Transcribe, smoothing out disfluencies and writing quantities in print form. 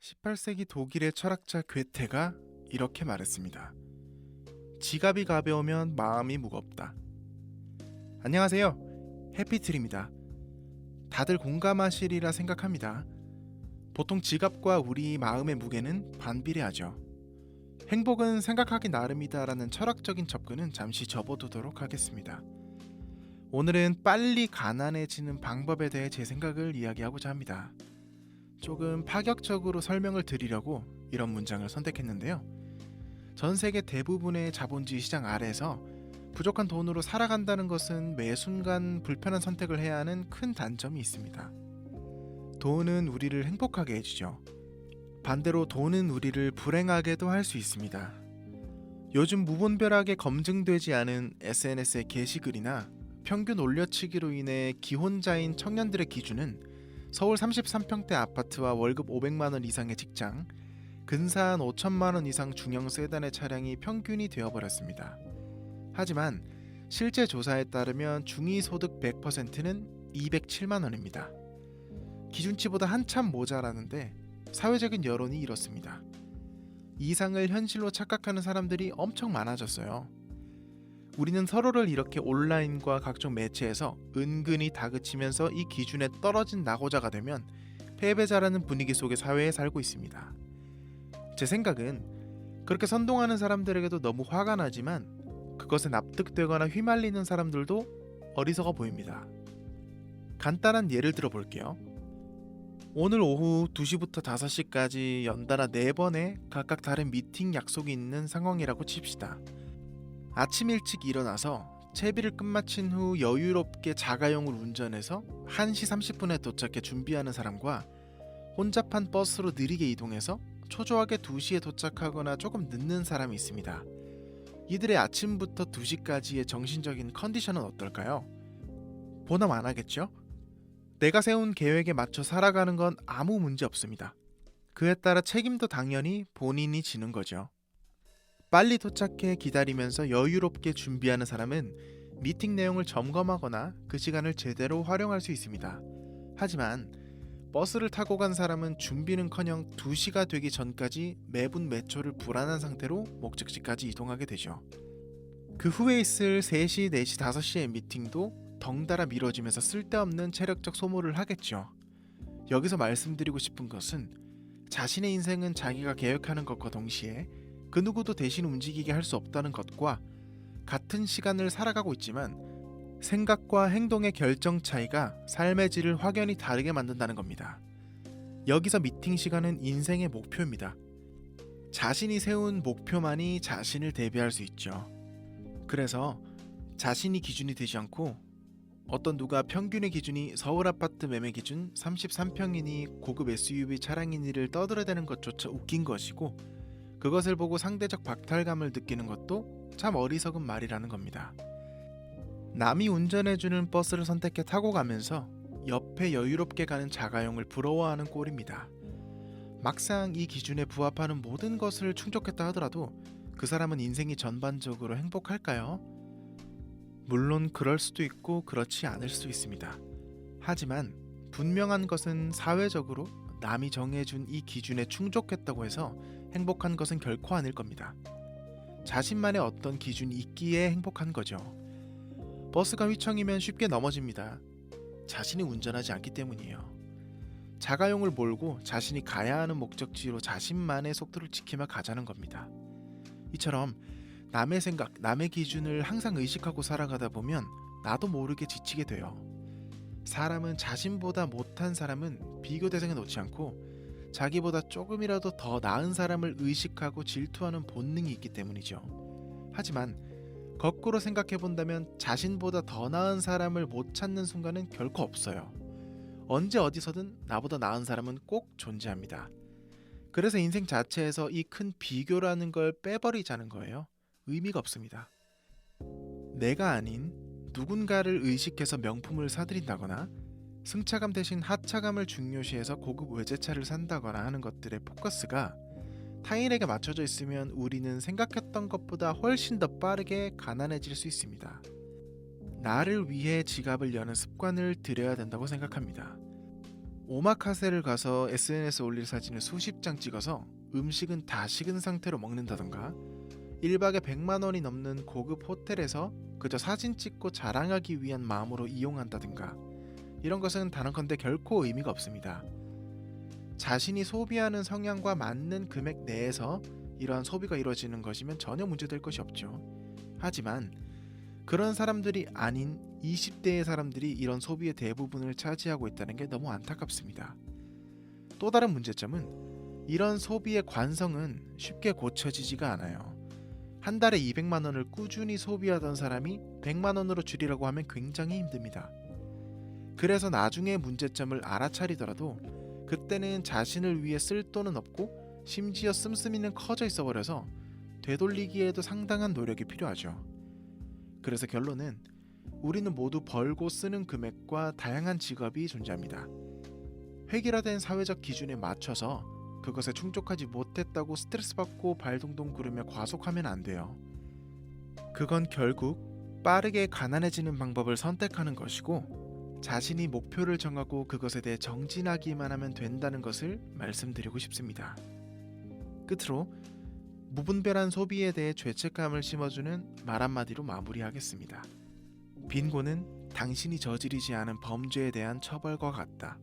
18세기 독일의 철학자 괴테가 이렇게 말했습니다. 지갑이 가벼우면 마음이 무겁다. 안녕하세요. 해피트리입니다. 다들 공감하시리라 생각합니다. 보통 지갑과 우리 마음의 무게는 반비례하죠. 행복은 생각하기 나름이다라는 철학적인 접근은 잠시 접어두도록 하겠습니다. 오늘은 빨리 가난해지는 방법에 대해 제 생각을 이야기하고자 합니다. 조금 파격적으로 설명을 드리려고 이런 문장을 선택했는데요. 전 세계 대부분의 자본주의 시장 아래에서 부족한 돈으로 살아간다는 것은 매 순간 불편한 선택을 해야 하는 큰 단점이 있습니다. 돈은 우리를 행복하게 해주죠. 반대로 돈은 우리를 불행하게도 할 수 있습니다. 요즘 무분별하게 검증되지 않은 SNS의 게시글이나 평균 올려치기로 인해 기혼자인 청년들의 기준은 서울 33평대 아파트와 월급 500만원 이상의 직장, 근사한 5천만원 이상 중형 세단의 차량이 평균이 되어버렸습니다. 하지만 실제 조사에 따르면 중위소득 100%는 207만원입니다. 기준치보다 한참 모자라는데 사회적인 여론이 이렇습니다. 이상을 현실로 착각하는 사람들이 엄청 많아졌어요. 우리는 서로를 이렇게 온라인과 각종 매체에서 은근히 다그치면서 이 기준에 떨어진 낙오자가 되면 패배자라는 분위기 속의 사회에 살고 있습니다. 제 생각은 그렇게 선동하는 사람들에게도 너무 화가 나지만 그것에 납득되거나 휘말리는 사람들도 어리석어 보입니다. 간단한 예를 들어 볼게요. 오늘 오후 2시부터 5시까지 연달아 4번의 각각 다른 미팅 약속이 있는 상황이라고 칩시다. 아침 일찍 일어나서 채비를 끝마친 후 여유롭게 자가용을 운전해서 1시 30분에 도착해 준비하는 사람과 혼잡한 버스로 느리게 이동해서 초조하게 2시에 도착하거나 조금 늦는 사람이 있습니다. 이들의 아침부터 2시까지의 정신적인 컨디션은 어떨까요? 보남 안 하겠죠? 내가 세운 계획에 맞춰 살아가는 건 아무 문제 없습니다. 그에 따라 책임도 당연히 본인이 지는 거죠. 빨리 도착해 기다리면서 여유롭게 준비하는 사람은 미팅 내용을 점검하거나 그 시간을 제대로 활용할 수 있습니다. 하지만 버스를 타고 간 사람은 준비는커녕 2시가 되기 전까지 매분 매초를 불안한 상태로 목적지까지 이동하게 되죠. 그 후에 있을 3시, 4시, 5시의 미팅도 덩달아 미뤄지면서 쓸데없는 체력적 소모를 하겠죠. 여기서 말씀드리고 싶은 것은 자신의 인생은 자기가 계획하는 것과 동시에 그 누구도 대신 움직이게 할 수 없다는 것과 같은 시간을 살아가고 있지만 생각과 행동의 결정 차이가 삶의 질을 확연히 다르게 만든다는 겁니다. 여기서 미팅 시간은 인생의 목표입니다. 자신이 세운 목표만이 자신을 대비할 수 있죠. 그래서 자신이 기준이 되지 않고 어떤 누가 평균의 기준이 서울 아파트 매매 기준 33평이니 고급 SUV 차량이니를 떠들어대는 것조차 웃긴 것이고 그것을 보고 상대적 박탈감을 느끼는 것도 참 어리석은 말이라는 겁니다. 남이 운전해주는 버스를 선택해 타고 가면서 옆에 여유롭게 가는 자가용을 부러워하는 꼴입니다. 막상 이 기준에 부합하는 모든 것을 충족했다 하더라도 그 사람은 인생이 전반적으로 행복할까요? 물론 그럴 수도 있고 그렇지 않을 수도 있습니다. 하지만 분명한 것은 사회적으로 남이 정해준 이 기준에 충족했다고 해서 행복한 것은 결코 아닐 겁니다. 자신만의 어떤 기준이 있기에 행복한 거죠. 버스가 휘청이면 쉽게 넘어집니다. 자신이 운전하지 않기 때문이에요. 자가용을 몰고 자신이 가야 하는 목적지로 자신만의 속도를 지키며 가자는 겁니다. 이처럼 남의 생각, 남의 기준을 항상 의식하고 살아가다 보면 나도 모르게 지치게 돼요. 사람은 자신보다 못한 사람은 비교 대상에 놓지 않고 자기보다 조금이라도 더 나은 사람을 의식하고 질투하는 본능이 있기 때문이죠. 하지만 거꾸로 생각해본다면 자신보다 더 나은 사람을 못 찾는 순간은 결코 없어요. 언제 어디서든 나보다 나은 사람은 꼭 존재합니다. 그래서 인생 자체에서 이 큰 비교라는 걸 빼버리자는 거예요. 의미가 없습니다. 내가 아닌 누군가를 의식해서 명품을 사들인다거나 승차감 대신 하차감을 중요시해서 고급 외제차를 산다거나 하는 것들의 포커스가 타인에게 맞춰져 있으면 우리는 생각했던 것보다 훨씬 더 빠르게 가난해질 수 있습니다. 나를 위해 지갑을 여는 습관을 들여야 된다고 생각합니다. 오마카세를 가서 SNS에 올릴 사진을 수십 장 찍어서 음식은 다 식은 상태로 먹는다던가 1박에 100만 원이 넘는 고급 호텔에서 그저 사진 찍고 자랑하기 위한 마음으로 이용한다든가 이런 것은 단언컨대 결코 의미가 없습니다. 자신이 소비하는 성향과 맞는 금액 내에서 이러한 소비가 이루어지는 것이면 전혀 문제될 것이 없죠. 하지만 그런 사람들이 아닌 20대의 사람들이 이런 소비의 대부분을 차지하고 있다는 게 너무 안타깝습니다. 또 다른 문제점은 이런 소비의 관성은 쉽게 고쳐지지가 않아요. 한 달에 200만 원을 꾸준히 소비하던 사람이 100만 원으로 줄이라고 하면 굉장히 힘듭니다. 그래서 나중에 문제점을 알아차리더라도 그때는 자신을 위해 쓸 돈은 없고 심지어 씀씀이는 커져 있어 버려서 되돌리기에도 상당한 노력이 필요하죠. 그래서 결론은 우리는 모두 벌고 쓰는 금액과 다양한 직업이 존재합니다. 획일화된 사회적 기준에 맞춰서 그것에 충족하지 못했다고 스트레스 받고 발동동 구르며 과속하면 안 돼요. 그건 결국 빠르게 가난해지는 방법을 선택하는 것이고 자신이 목표를 정하고 그것에 대해 정진하기만 하면 된다는 것을 말씀드리고 싶습니다. 끝으로 무분별한 소비에 대해 죄책감을 심어주는 말 한마디로 마무리하겠습니다. 빈곤은 당신이 저지르지 않은 범죄에 대한 처벌과 같다.